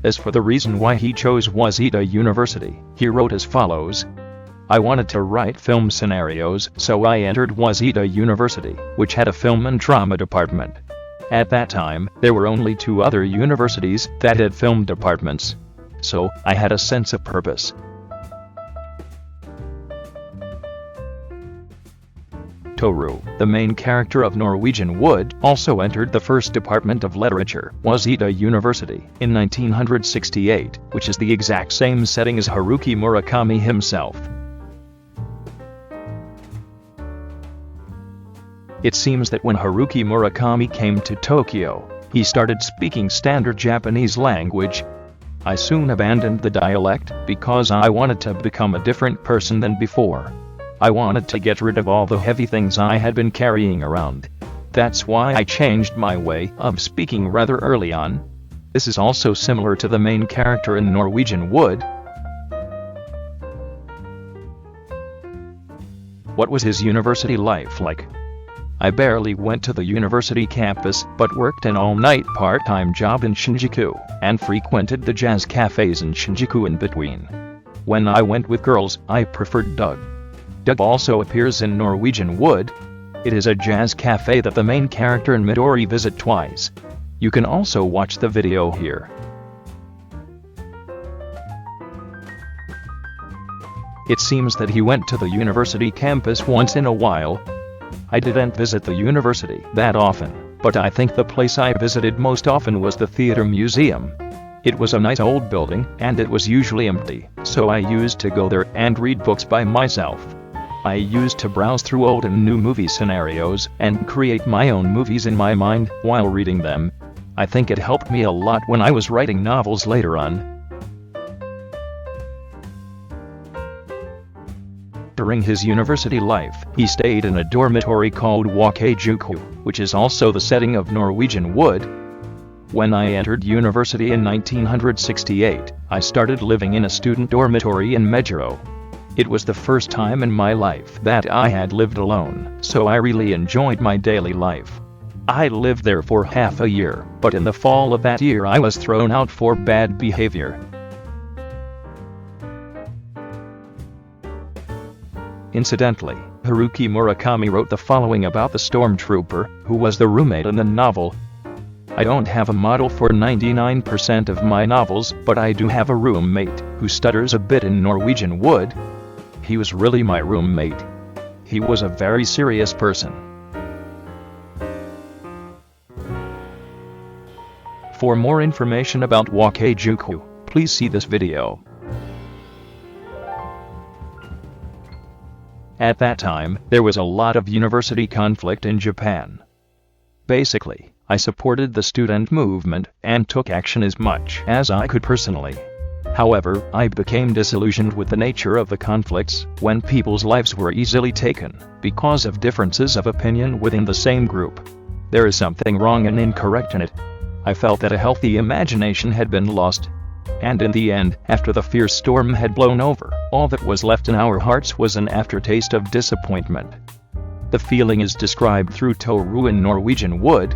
As for the reason why he chose Waseda University, he wrote as follows: I wanted to write film scenarios, so I entered Waseda University, which had a film and drama department. At that time, there were only 2 other universities that had film departments. So, I had a sense of purpose. Toru, the main character of Norwegian Wood, also entered the first department of literature, Waseda University, in 1968, which is the exact same setting as Haruki Murakami himself. It seems that when Haruki Murakami came to Tokyo, he started speaking standard Japanese language. I soon abandoned the dialect because I wanted to become a different person than before. I wanted to get rid of all the heavy things I had been carrying around. That's why I changed my way of speaking rather early on. This is also similar to the main character in Norwegian Wood. What was his university life like? I barely went to the university campus, but worked an all-night part-time job in Shinjuku, and frequented the jazz cafes in Shinjuku in between. When I went with girls, I preferred Doug. Doug also appears in Norwegian Wood. It is a jazz cafe that the main character and Midori visit twice. You can also watch the video here. It seems that he went to the university campus once in a while. I didn't visit the university that often, but I think the place I visited most often was the Theater Museum. It was a nice old building, and it was usually empty, so I used to go there and read books by myself. I used to browse through old and new movie scenarios and create my own movies in my mind while reading them. I think it helped me a lot when I was writing novels later on. During his university life, he stayed in a dormitory called Wakejuku, which is also the setting of Norwegian Wood. When I entered university in 1968, I started living in a student dormitory in Meguro. It was the first time in my life that I had lived alone, so I really enjoyed my daily life. I lived there for half a year, but in the fall of that year I was thrown out for bad behavior. Incidentally, Haruki Murakami wrote the following about the stormtrooper, who was the roommate in the novel. I don't have a model for 99% of my novels, but I do have a roommate who stutters a bit in Norwegian Wood. He was really my roommate. He was a very serious person. For more information about Wakejuku, please see this video. At that time, there was a lot of university conflict in Japan. Basically, I supported the student movement and took action as much as I could personally. However, I became disillusioned with the nature of the conflicts when people's lives were easily taken because of differences of opinion within the same group. There is something wrong and incorrect in it. I felt that a healthy imagination had been lost. And in the end, after the fierce storm had blown over, all that was left in our hearts was an aftertaste of disappointment. The feeling is described through Toru in Norwegian Wood.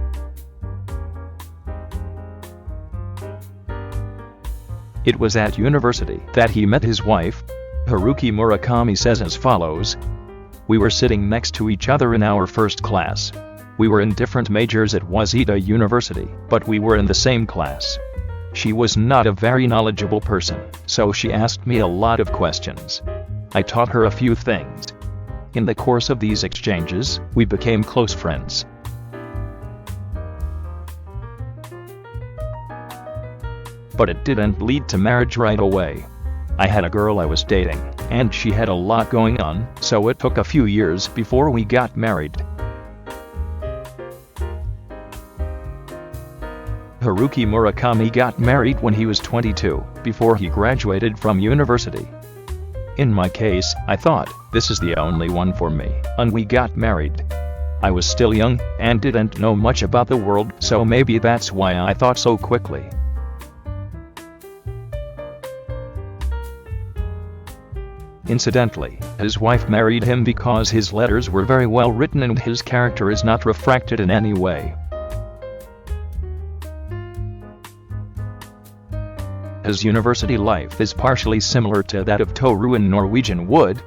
It was at university that he met his wife. Haruki Murakami says as follows: We were sitting next to each other in our first class. We were in different majors at Waseda University, but we were in the same class. She was not a very knowledgeable person, so she asked me a lot of questions. I taught her a few things. In the course of these exchanges, we became close friends. But it didn't lead to marriage right away. I had a girl I was dating, and she had a lot going on, so it took a few years before we got married. Haruki Murakami got married when he was 22, before he graduated from university. In my case, I thought, this is the only one for me, and we got married. I was still young, and didn't know much about the world, so maybe that's why I thought so quickly. Incidentally, his wife married him because his letters were very well written and his character is not refracted in any way. His university life is partially similar to that of Toru in Norwegian Wood,